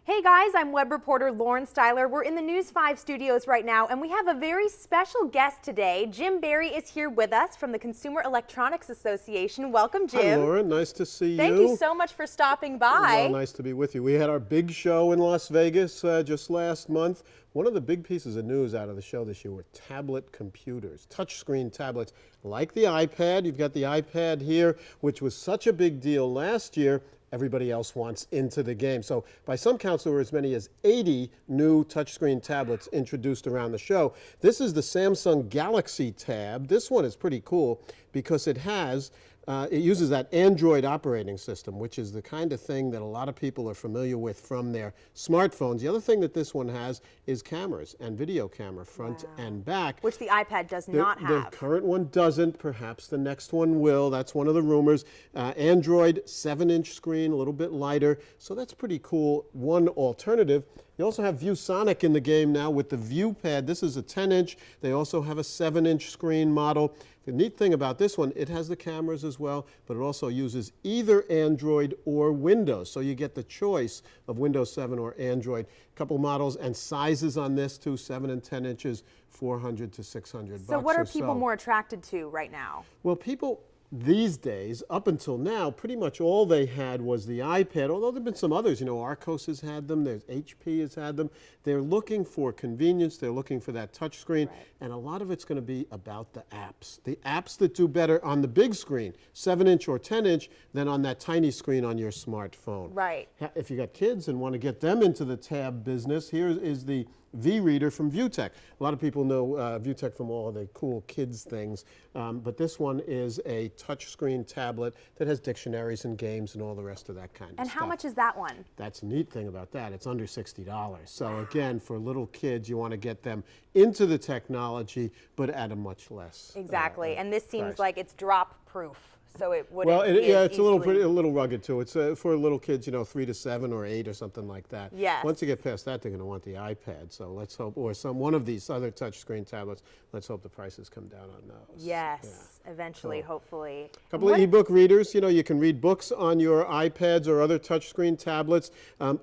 Hey guys, I'm web reporter Lauren Styler. We're in the News 5 studios right now, and we have a very special guest today. Jim Barry is here with us from the Consumer Electronics Association. Welcome, Jim. Hi, Lauren. Nice to see you. Thank you so much for stopping by. Well, nice to be with you. We had our big show in Las Vegas just last month. One of the big pieces of news out of the show this year were tablet computers, touchscreen tablets, like the iPad. You've got the iPad here, which was such a big deal last year. Everybody else wants into the game. So by some counts, there were as many as 80 new touchscreen tablets introduced around the show. This is the Samsung Galaxy Tab. This one is pretty cool because it uses that Android operating system, which is the kind of thing that a lot of people are familiar with from their smartphones. The other thing that this one has is cameras and video camera front and back. Which the iPad does not have. The current one doesn't. Perhaps the next one will. That's one of the rumors. Android 7-inch screen, a little bit lighter. So that's pretty cool. One alternative. You also have ViewSonic in the game now with the ViewPad. This is a 10-inch. They also have a 7-inch screen model. The neat thing about this one, it has the cameras as well, but it also uses either Android or Windows. So you get the choice of Windows 7 or Android. A couple models and sizes on this too, 7 and 10 inches, $400 to $600. So what are people more attracted to right now? Well, people these days, up until now, pretty much all they had was the iPad, although there have been some others. You know, Arcos has had them, there's HP has had them. They're looking for convenience, they're looking for that touch screen, and a lot of it's going to be about the apps. The apps that do better on the big screen, 7-inch or 10-inch, than on that tiny screen on your smartphone. Right. If you got kids and want to get them into the tab business, here is the V-Reader from ViewTech. A lot of people know ViewTech from all of the cool kids things, but this one is a touchscreen tablet that has dictionaries and games and all the rest of that kind of stuff. And how much is that one? That's a neat thing about that. It's under $60. So again, for little kids, you want to get them into the technology, but at a much less Exactly, and this seems price. like it's drop-proof. So it wouldn't it's a little rugged too. It's for little kids, you know, 3 to 7 or 8 or something like that. Yes. Once you get past that, they're going to want the iPad. So let's hope, or one of these other touchscreen tablets. Let's hope the prices come down on those. Yes, eventually, hopefully. A couple of ebook readers. You know, you can read books on your iPads or other touchscreen tablets.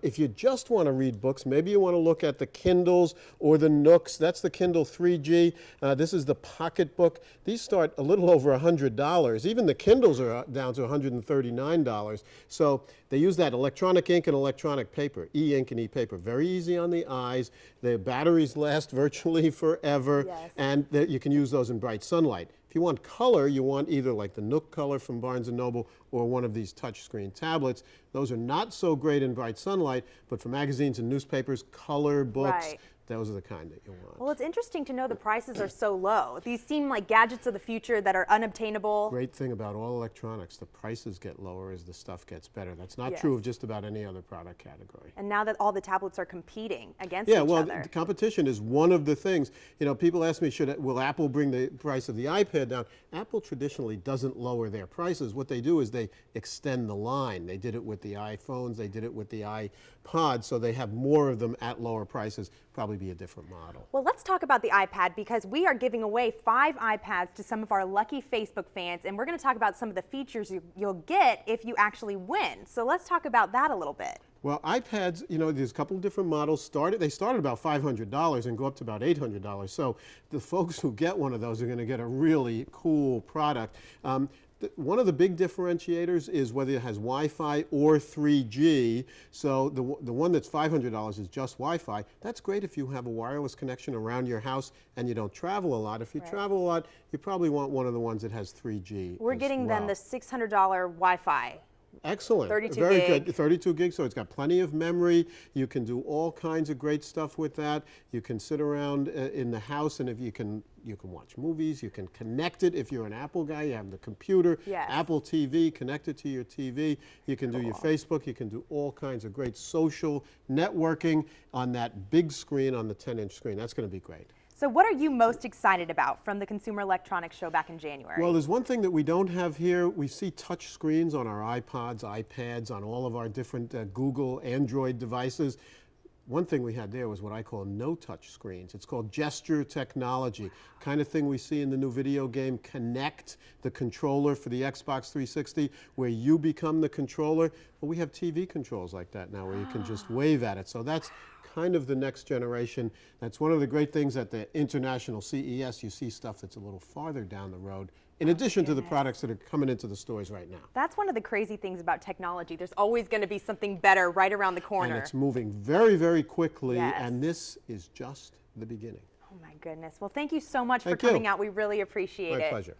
If you just want to read books, maybe you want to look at the Kindles or the Nooks. That's the Kindle 3G. This is the Pocketbook. These start a little over $100. Even the Kindles are down to $139. So they use that electronic ink and electronic paper, e-ink and e-paper. Very easy on the eyes. The batteries last virtually forever, and you can use those in bright sunlight. If you want color, you want either like the Nook color from Barnes & Noble or one of these touchscreen tablets. Those are not so great in bright sunlight, but for magazines and newspapers, color books, those are the kind that you want. Well, it's interesting to know the prices are so low. These seem like gadgets of the future that are unobtainable. Great thing about all electronics, the prices get lower as the stuff gets better. That's not true of just about any other product category. And now that all the tablets are competing against each other. The competition is one of the things. You know, people ask me, will Apple bring the price of the iPad down? Apple traditionally doesn't lower their prices. What they do is they extend the line. They did it with the iPhones, they did it with the iPods, so they have more of them at lower prices. Probably be a different model. Well, let's talk about the iPad because we are giving away 5 iPads to some of our lucky Facebook fans, and we're going to talk about some of the features you'll get if you actually win. So let's talk about that a little bit. Well, iPads, you know, there's a couple of different models. They started about $500 and go up to about $800. So the folks who get one of those are going to get a really cool product. One of the big differentiators is whether it has Wi-Fi or 3G. So the one that's $500 is just Wi-Fi. That's great if you have a wireless connection around your house and you don't travel a lot. If you travel a lot, you probably want one of the ones that has 3G. We're getting then the $600 Wi-Fi. Excellent. 32 Very gig. good. 32 gigs, so it's got plenty of memory. You can do all kinds of great stuff with that. You can sit around in the house, and if you can watch movies. You can connect it if you're an Apple guy. You have the computer, Apple TV, connect it to your TV. You can do your Facebook. You can do all kinds of great social networking on that big screen, on the 10-inch screen. That's going to be great. So what are you most excited about from the Consumer Electronics Show back in January? Well, there's one thing that we don't have here. We see touch screens on our iPods, iPads, on all of our different Google, Android devices. one thing we had there was what I call no-touch screens. It's called gesture technology, kind of thing we see in the new video game Connect, the controller for the Xbox 360, where you become the controller. Well, we have TV controls like that now, where you can just wave at it. So that's kind of the next generation. That's one of the great things at the International CES. You see stuff that's a little farther down the road, in addition to the products that are coming into the stores right now. That's one of the crazy things about technology. There's always going to be something better right around the corner. And it's moving very, very quickly, Yes. and this is just the beginning. Oh my goodness. Well, thank you so much for Thank you. coming out. We really appreciate it. My pleasure.